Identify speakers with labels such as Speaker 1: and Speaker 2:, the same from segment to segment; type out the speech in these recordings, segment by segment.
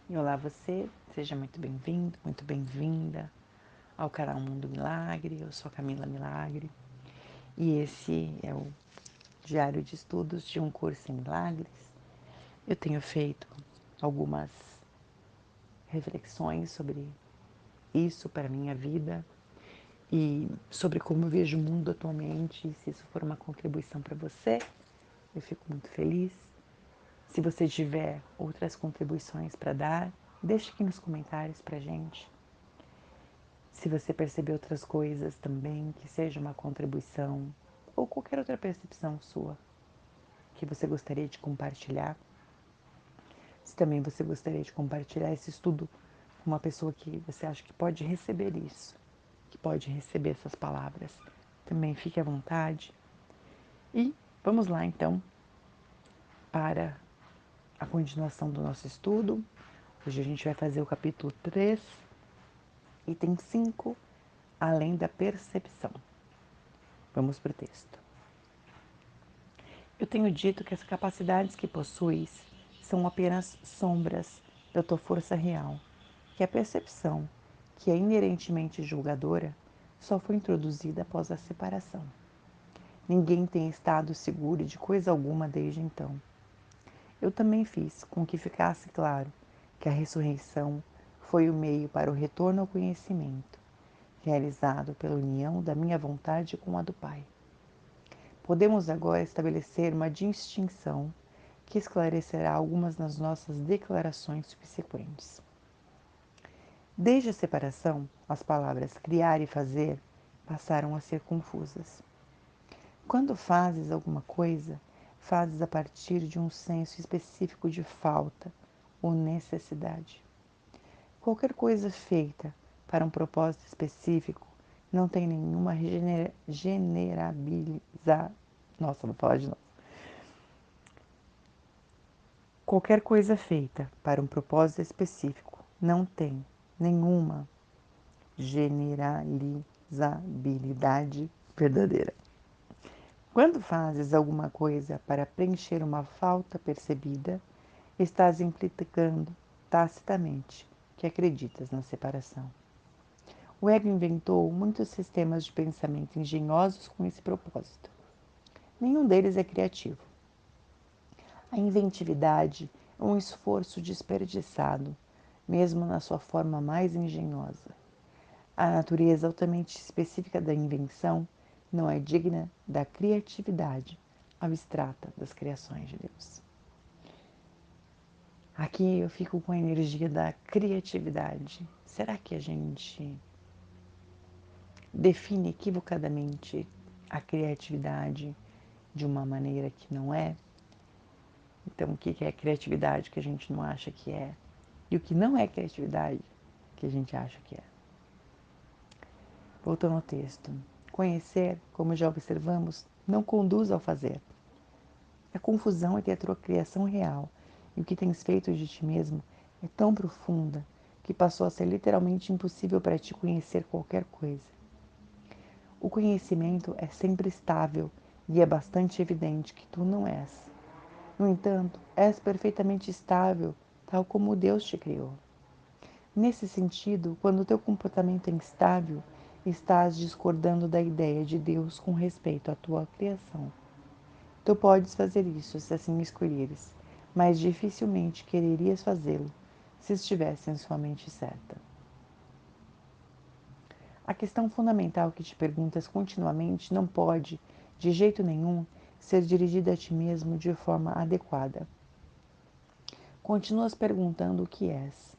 Speaker 1: E olá você, seja muito bem-vindo, muito bem-vinda ao canal Mundo Milagre. Eu sou a Camila Milagre e esse é o diário de estudos de um curso em milagres. Eu tenho feito algumas reflexões sobre isso para a minha vida e sobre como eu vejo o mundo atualmente. Se isso for uma contribuição para você, eu fico muito feliz. Se você tiver outras contribuições para dar, deixe aqui nos comentários para gente. Se você perceber outras coisas também, que seja uma contribuição ou qualquer outra percepção sua que você gostaria de compartilhar, se também você gostaria de compartilhar esse estudo com uma pessoa que você acha que pode receber isso, que pode receber essas palavras, também fique à vontade. E vamos lá então para a continuação do nosso estudo. Hoje a gente vai fazer o capítulo 3, item 5, além da percepção. Vamos para o texto. Eu tenho dito que as capacidades que possuis são apenas sombras da tua força real, que a percepção, que é inerentemente julgadora, só foi introduzida após a separação. Ninguém tem estado seguro de coisa alguma desde então. Eu também fiz com que ficasse claro que a ressurreição foi o meio para o retorno ao conhecimento, realizado pela união da minha vontade com a do Pai. Podemos agora estabelecer uma distinção que esclarecerá algumas das nossas declarações subsequentes. Desde a separação, as palavras criar e fazer passaram a ser confusas. Quando fazes alguma coisa, fazes a partir de um senso específico de falta ou necessidade. Qualquer coisa feita para um propósito específico não tem nenhuma generabilidade. Nossa, vou falar de novo. Qualquer coisa feita para um propósito específico não tem nenhuma generalizabilidade verdadeira. Quando fazes alguma coisa para preencher uma falta percebida, estás implicando tacitamente que acreditas na separação. O ego inventou muitos sistemas de pensamento engenhosos com esse propósito. Nenhum deles é criativo. A inventividade é um esforço desperdiçado, mesmo na sua forma mais engenhosa. A natureza altamente específica da invenção não é digna da criatividade abstrata das criações de Deus. Aqui eu fico com a energia da criatividade. Será que a gente define equivocadamente a criatividade de uma maneira que não é? Então, o que é criatividade que a gente não acha que é? E o que não é criatividade que a gente acha que é? Voltando ao texto. Conhecer, como já observamos, não conduz ao fazer. A confusão entre a tua criação real e o que tens feito de ti mesmo é tão profunda que passou a ser literalmente impossível para ti conhecer qualquer coisa. O conhecimento é sempre estável e é bastante evidente que tu não és. No entanto, és perfeitamente estável, tal como Deus te criou. Nesse sentido, quando o teu comportamento é instável, estás discordando da ideia de Deus com respeito à tua criação. Tu podes fazer isso se assim escolheres, mas dificilmente quererias fazê-lo se estivesse em sua mente certa. A questão fundamental que te perguntas continuamente não pode, de jeito nenhum, ser dirigida a ti mesmo de forma adequada. Continuas perguntando o que és.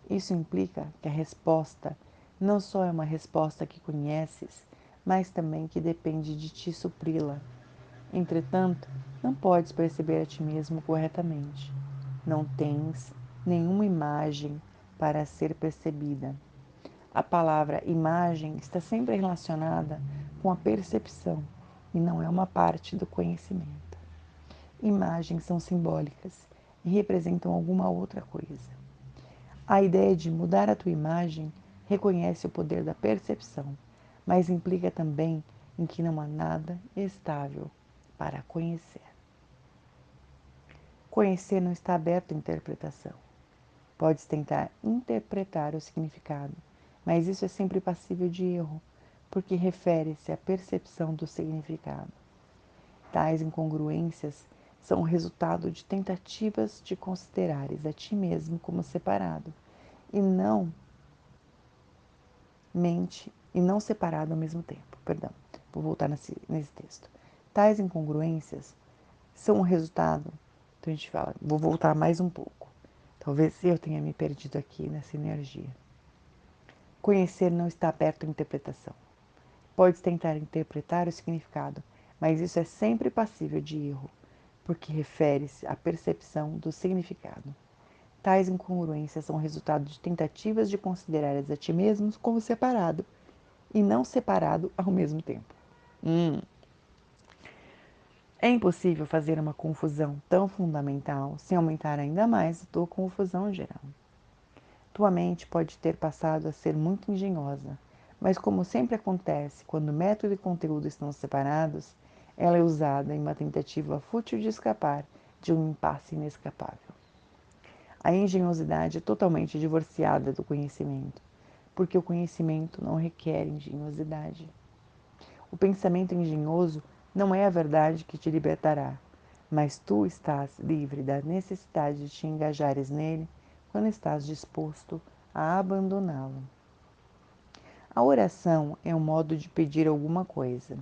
Speaker 1: Isso implica que a resposta não só é uma resposta que conheces, mas também que depende de ti supri-la. Entretanto, não podes perceber a ti mesmo corretamente. Não tens nenhuma imagem para ser percebida. A palavra imagem está sempre relacionada com a percepção e não é uma parte do conhecimento. Imagens são simbólicas e representam alguma outra coisa. A ideia de mudar a tua imagem reconhece o poder da percepção, mas implica também em que não há nada estável para conhecer. Conhecer não está aberto à interpretação. Podes tentar interpretar o significado, mas isso é sempre passível de erro, porque refere-se à percepção do significado. Tais incongruências são o resultado de tentativas de considerares a ti mesmo como separado, e não separado ao mesmo tempo. Perdão, vou voltar nesse texto. Tais incongruências são o resultado. Então a gente fala, vou voltar mais um pouco. Talvez eu tenha me perdido aqui nessa energia. Conhecer não está aberto à interpretação. Podes tentar interpretar o significado, mas isso é sempre passível de erro, porque refere-se à percepção do significado. Tais incongruências são resultado de tentativas de considerares a ti mesmos como separado, e não separado ao mesmo tempo. É impossível fazer uma confusão tão fundamental sem aumentar ainda mais a tua confusão geral. Tua mente pode ter passado a ser muito engenhosa, mas como sempre acontece quando método e conteúdo estão separados, ela é usada em uma tentativa fútil de escapar de um impasse inescapável. A engenhosidade é totalmente divorciada do conhecimento, porque o conhecimento não requer engenhosidade. O pensamento engenhoso não é a verdade que te libertará, mas tu estás livre da necessidade de te engajares nele quando estás disposto a abandoná-lo. A oração é um modo de pedir alguma coisa.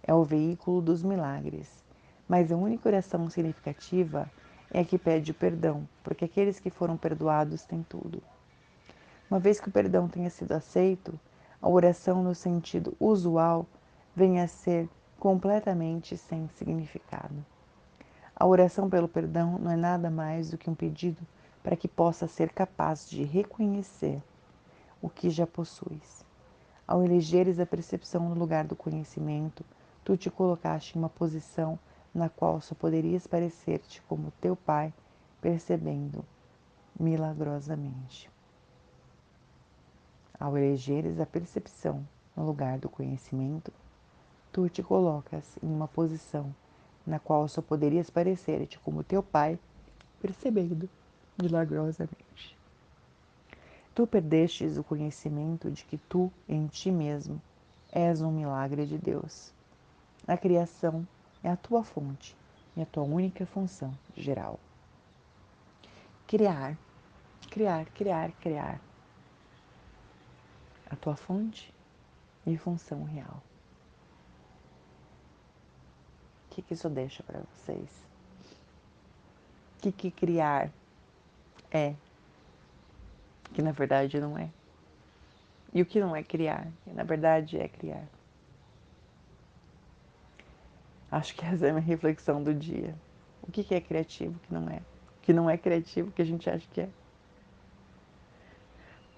Speaker 1: É o veículo dos milagres. Mas a única oração significativa é a que pede o perdão, porque aqueles que foram perdoados têm tudo. Uma vez que o perdão tenha sido aceito, a oração no sentido usual vem a ser completamente sem significado. A oração pelo perdão não é nada mais do que um pedido para que possa ser capaz de reconhecer o que já possuis. Ao elegeres a percepção no lugar do conhecimento, tu te colocaste em uma posição na qual só poderias parecer-te como teu pai, percebendo milagrosamente. Ao elegeres a percepção no lugar do conhecimento, tu te colocas em uma posição na qual só poderias parecer-te como teu pai, percebendo milagrosamente. Tu perdestes o conhecimento de que tu, em ti mesmo, és um milagre de Deus. A criação é a tua fonte e a tua única função geral. Criar, criar, criar, criar. A tua fonte e função real. O que isso deixa para vocês? O que criar é, que na verdade não é? E o que não é criar, que na verdade é criar? Acho que essa é a minha reflexão do dia. O que é criativo, o que não é? O que não é criativo, o que a gente acha que é?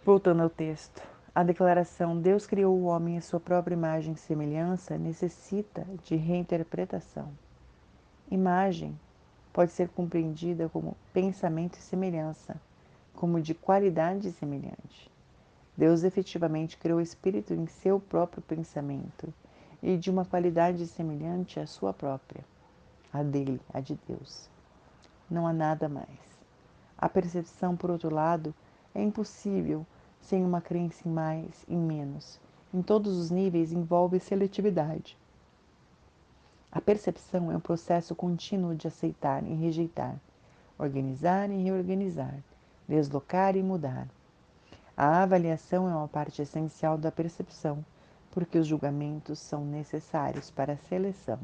Speaker 1: Voltando ao texto. A declaração Deus criou o homem à sua própria imagem e semelhança necessita de reinterpretação. Imagem pode ser compreendida como pensamento e semelhança, como de qualidade semelhante. Deus efetivamente criou o espírito em seu próprio pensamento e de uma qualidade semelhante à sua própria, a dele, a de Deus. Não há nada mais. A percepção, por outro lado, é impossível sem uma crença em mais e menos. Em todos os níveis envolve seletividade. A percepção é um processo contínuo de aceitar e rejeitar, organizar e reorganizar, deslocar e mudar. A avaliação é uma parte essencial da percepção, porque os julgamentos são necessários para a seleção.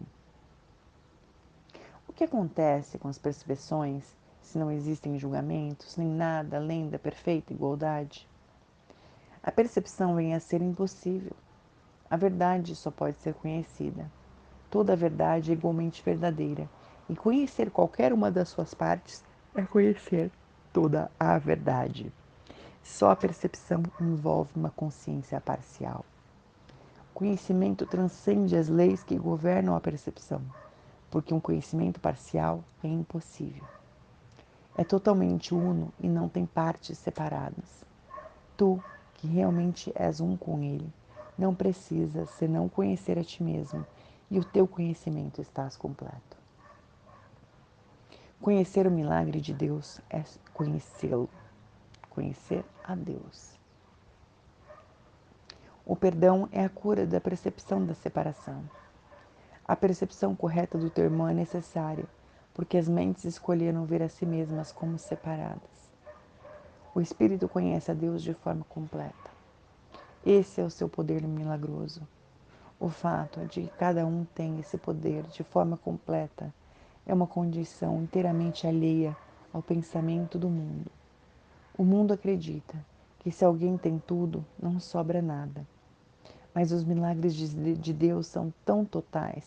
Speaker 1: O que acontece com as percepções se não existem julgamentos, nem nada além da perfeita igualdade? A percepção vem a ser impossível. A verdade só pode ser conhecida. Toda a verdade é igualmente verdadeira, e conhecer qualquer uma das suas partes é conhecer toda a verdade. Só a percepção envolve uma consciência parcial. O conhecimento transcende as leis que governam a percepção, porque um conhecimento parcial é impossível. É totalmente uno e não tem partes separadas. Tu, que realmente és um com ele, não precisas senão conhecer a ti mesmo, e o teu conhecimento estás completo. Conhecer o milagre de Deus é conhecê-lo. conhecer a Deus. O perdão é a cura da percepção da separação. A percepção correta do teu irmão é necessária, porque as mentes escolheram ver a si mesmas como separadas. O Espírito conhece a Deus de forma completa. Esse é o seu poder milagroso. O fato de que cada um tem esse poder de forma completa é uma condição inteiramente alheia ao pensamento do mundo. O mundo acredita que se alguém tem tudo, não sobra nada. Mas os milagres de Deus são tão totais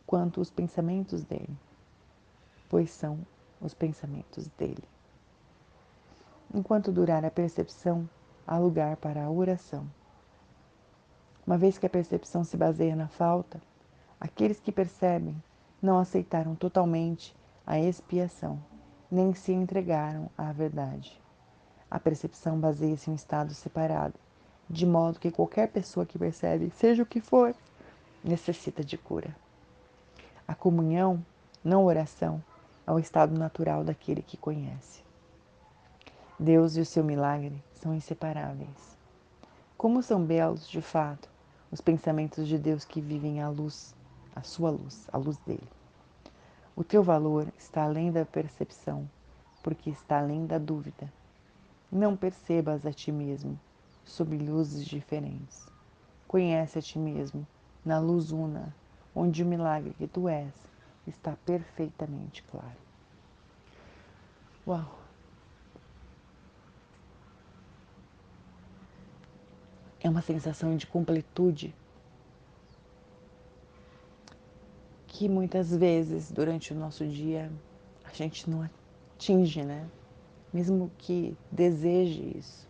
Speaker 1: quanto os pensamentos dele, pois são os pensamentos dele. Enquanto durar a percepção, há lugar para a oração. Uma vez que a percepção se baseia na falta, aqueles que percebem não aceitaram totalmente a expiação, nem se entregaram à verdade. A percepção baseia-se em um estado separado, de modo que qualquer pessoa que percebe, seja o que for, necessita de cura. A comunhão, não oração, é o estado natural daquele que conhece. Deus e o seu milagre são inseparáveis. Como são belos, de fato, os pensamentos de Deus que vivem a luz, a luz dele. O teu valor está além da percepção, porque está além da dúvida. Não percebas a ti mesmo sob luzes diferentes. Conhece a ti mesmo na luz una, onde o milagre que tu és está perfeitamente claro. Uau! É uma sensação de completude que muitas vezes durante o nosso dia a gente não atinge, né? Mesmo que deseje isso.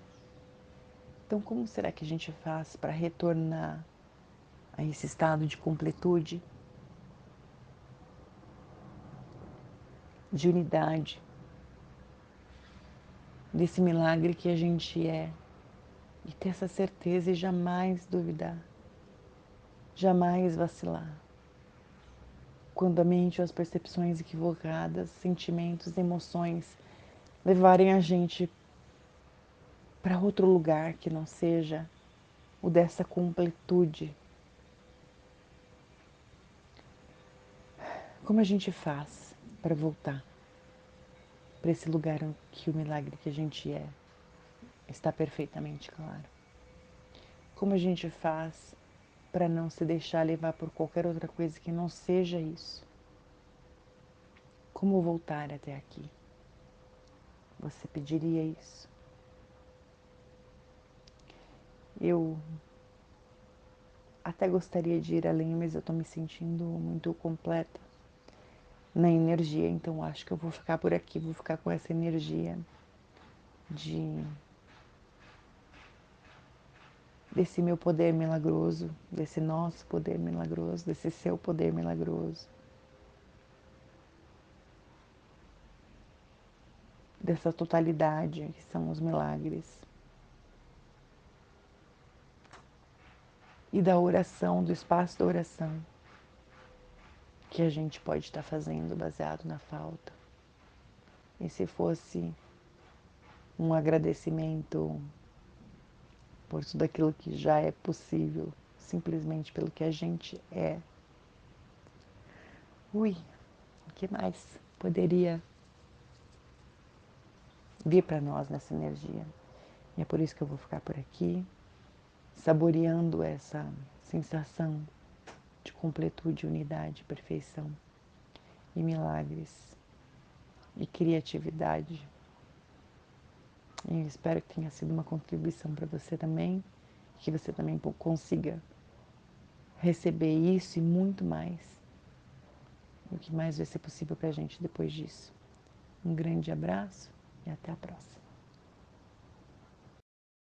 Speaker 1: Então, como será que a gente faz para retornar a esse estado de completude, de unidade, desse milagre que a gente é, e ter essa certeza e jamais duvidar, jamais vacilar? Quando a mente ou as percepções equivocadas, sentimentos, emoções levarem a gente para outro lugar que não seja o dessa completude. Como a gente faz para voltar para esse lugar em que o milagre que a gente é está perfeitamente claro? Como a gente faz para não se deixar levar por qualquer outra coisa que não seja isso? Como voltar até aqui? Você pediria isso? Eu até gostaria de ir além, mas eu estou me sentindo muito completa na energia, então acho que eu vou ficar por aqui, vou ficar com essa energia desse meu poder milagroso, desse nosso poder milagroso, desse seu poder milagroso, dessa totalidade que são os milagres, e da oração, do espaço da oração que a gente pode estar fazendo baseado na falta. E se fosse um agradecimento por tudo aquilo que já é possível, simplesmente pelo que a gente é. Ui, o que mais poderia vir para nós nessa energia? E é por isso que eu vou ficar por aqui, saboreando essa sensação de completude, unidade, perfeição e milagres e criatividade. E eu espero que tenha sido uma contribuição para você também, que você também consiga receber isso e muito mais. O que mais vai ser possível para a gente depois disso. Um grande abraço e até a próxima.